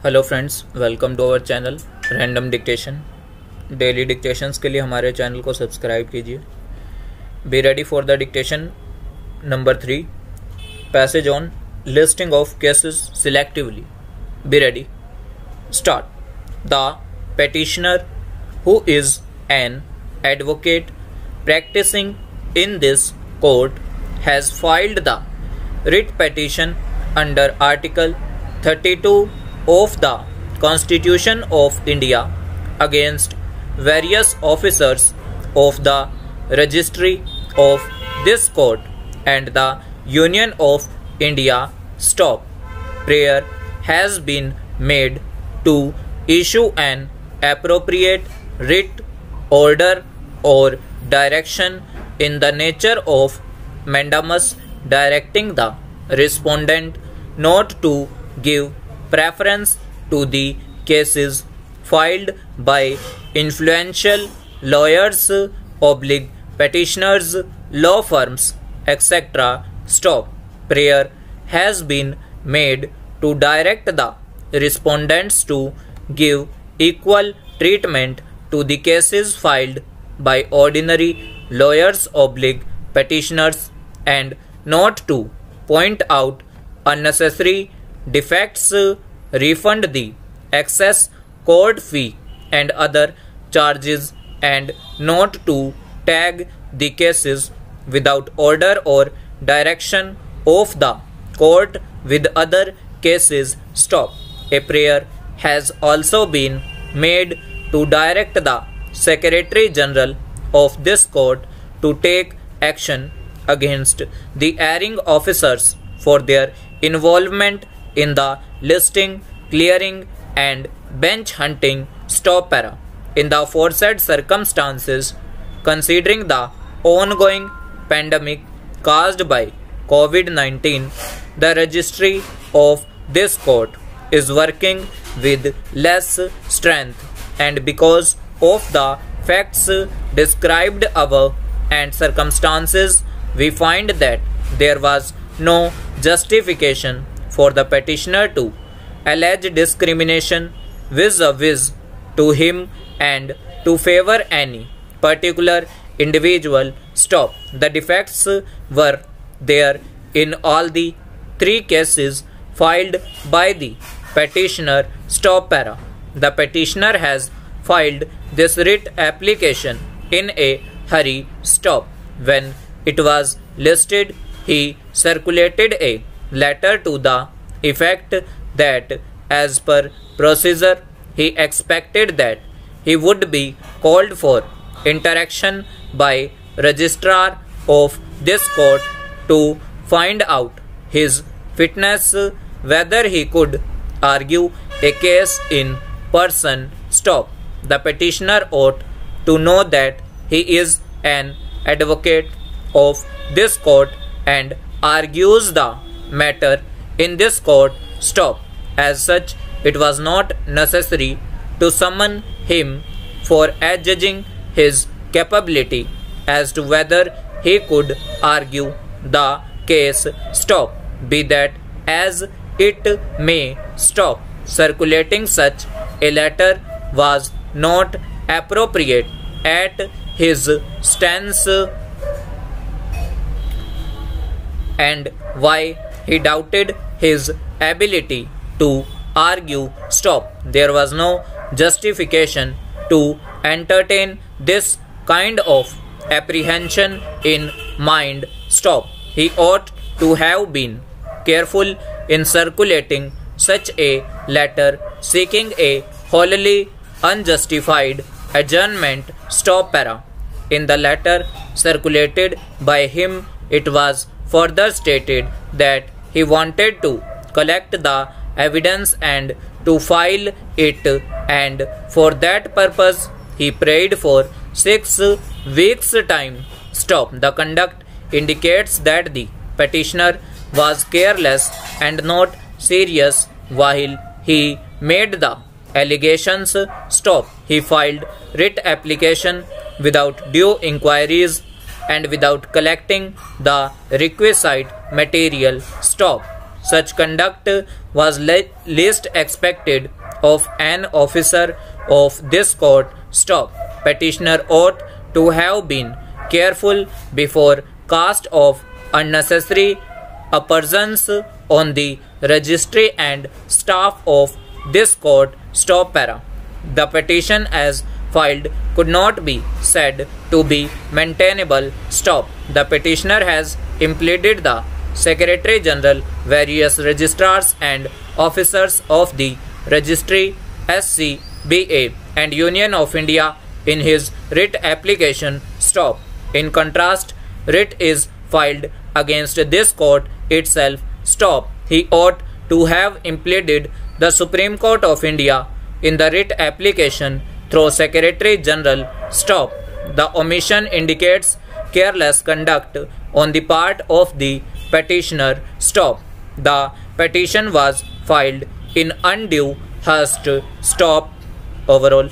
Hello friends, welcome to our channel random dictation. Daily dictations के लिए हमारे channel को सब्सक्राइब कीजिए। Be ready for the dictation number 3, passage on listing of cases selectively. Be ready, start. The petitioner who is an advocate practicing in this court has filed the writ petition under Article 32 of the Constitution of India against various officers of the registry of this court and the Union of India. Stop. Prayer has been made to issue an appropriate writ, order or direction in the nature of mandamus directing the respondent not to give preference to the cases filed by influential lawyers, petitioners, law firms, etc. Stop. Prayer has been made to direct the respondents to give equal treatment to the cases filed by ordinary lawyers, petitioners, and not to point out unnecessary defects, refund the excess court fee and other charges, and not to tag the cases without order or direction of the court with other cases. Stop. A prayer has also been made to direct the Secretary General of this court to take action against the erring officers for their involvement in the listing, clearing, and bench hunting. Stop. Para. In the aforesaid circumstances, considering the ongoing pandemic caused by COVID-19, the registry of this court is working with less strength, and because of the facts described above and circumstances, we find that there was no justification for the petitioner to allege discrimination vis-a-vis to him and to favor any particular individual. Stop. The defects were there in all the three cases filed by the petitioner. Stop. Para. The petitioner has filed this writ application in a hurry. Stop. When it was listed, he circulated a letter to the effect that as per procedure he expected that he would be called for interaction by registrar of this court to find out his fitness, whether he could argue a case in person. Stop. The petitioner ought to know that he is an advocate of this court and argues the matter in this court. Stop. As such, it was not necessary to summon him for adjudging his capability as to whether he could argue the case. Stop. Be that as it may. Stop. Circulating such a letter was not appropriate at his stance, and why he doubted his ability to argue. Stop. There was no justification to entertain this kind of apprehension in mind. Stop. He ought to have been careful in circulating such a letter seeking a wholly unjustified adjournment. Stop. Para. In the letter circulated by him, it was further stated that he wanted to collect the evidence and to file it, and for that purpose he prayed for 6 weeks' time. Stop. The conduct indicates that the petitioner was careless and not serious while he made the allegations. Stop. He filed writ application without due inquiries and without collecting the requisite material. Stop. such conduct was least expected of an officer of this court. Stop. Petitioner ought to have been careful before cast of unnecessary aspersions on the registry and staff of this court. Stop para. The petition as filed could not be said to be maintainable. Stop. The petitioner has impleaded the Secretary General, various registrars and officers of the Registry, SCBA and Union of India in his writ application. Stop. In contrast, writ is filed against this court itself. Stop. He ought to have impleaded the Supreme Court of India in the writ application through Secretary General. Stop. The omission indicates careless conduct on the part of the petitioner. Stop. The petition was filed in undue haste. Stop. Overall.